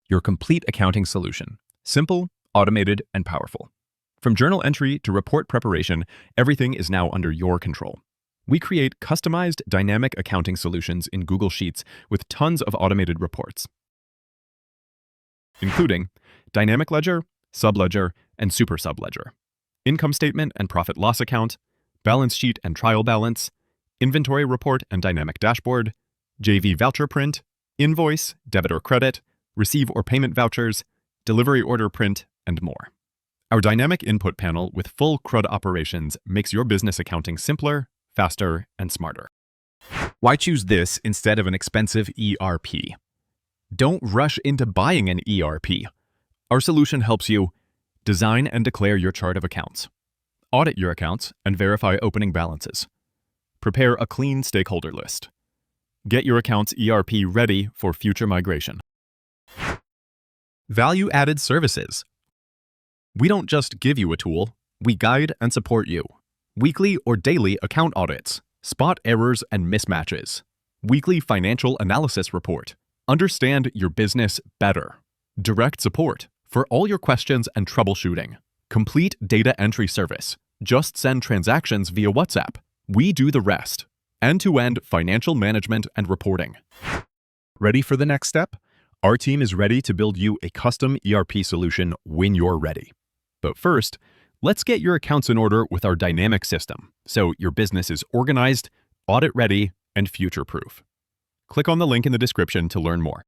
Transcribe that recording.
your complete accounting solution. Simple, automated, and powerful. From journal entry to report preparation, everything is now under your control. We create customized dynamic accounting solutions in Google Sheets with tons of automated reports, including dynamic ledger, subledger, and super subledger, income statement and profit loss account, balance sheet and trial balance, inventory report and dynamic dashboard, JV voucher print, invoice, debit or credit, receive or payment vouchers, delivery order print, and more. Our dynamic input panel with full CRUD operations makes your business accounting simpler, faster, and smarter. Why choose this instead of an expensive ERP? Don't rush into buying an ERP. Our solution helps you design and declare your chart of accounts, audit your accounts and verify opening balances, prepare a clean stakeholder list, get your account's ERP ready for future migration. Value-added services. We don't just give you a tool, we guide and support you. Weekly or daily account audits, spot errors and mismatches, weekly financial analysis report, understand your business better, direct support for all your questions and troubleshooting, complete data entry service, just send transactions via WhatsApp. We do the rest. End-to-end financial management and reporting. Ready for the next step? Our team is ready to build you a custom ERP solution when you're ready. But first, let's get your accounts in order with our dynamic system, so your business is organized, audit-ready, and future-proof. Click on the link in the description to learn more.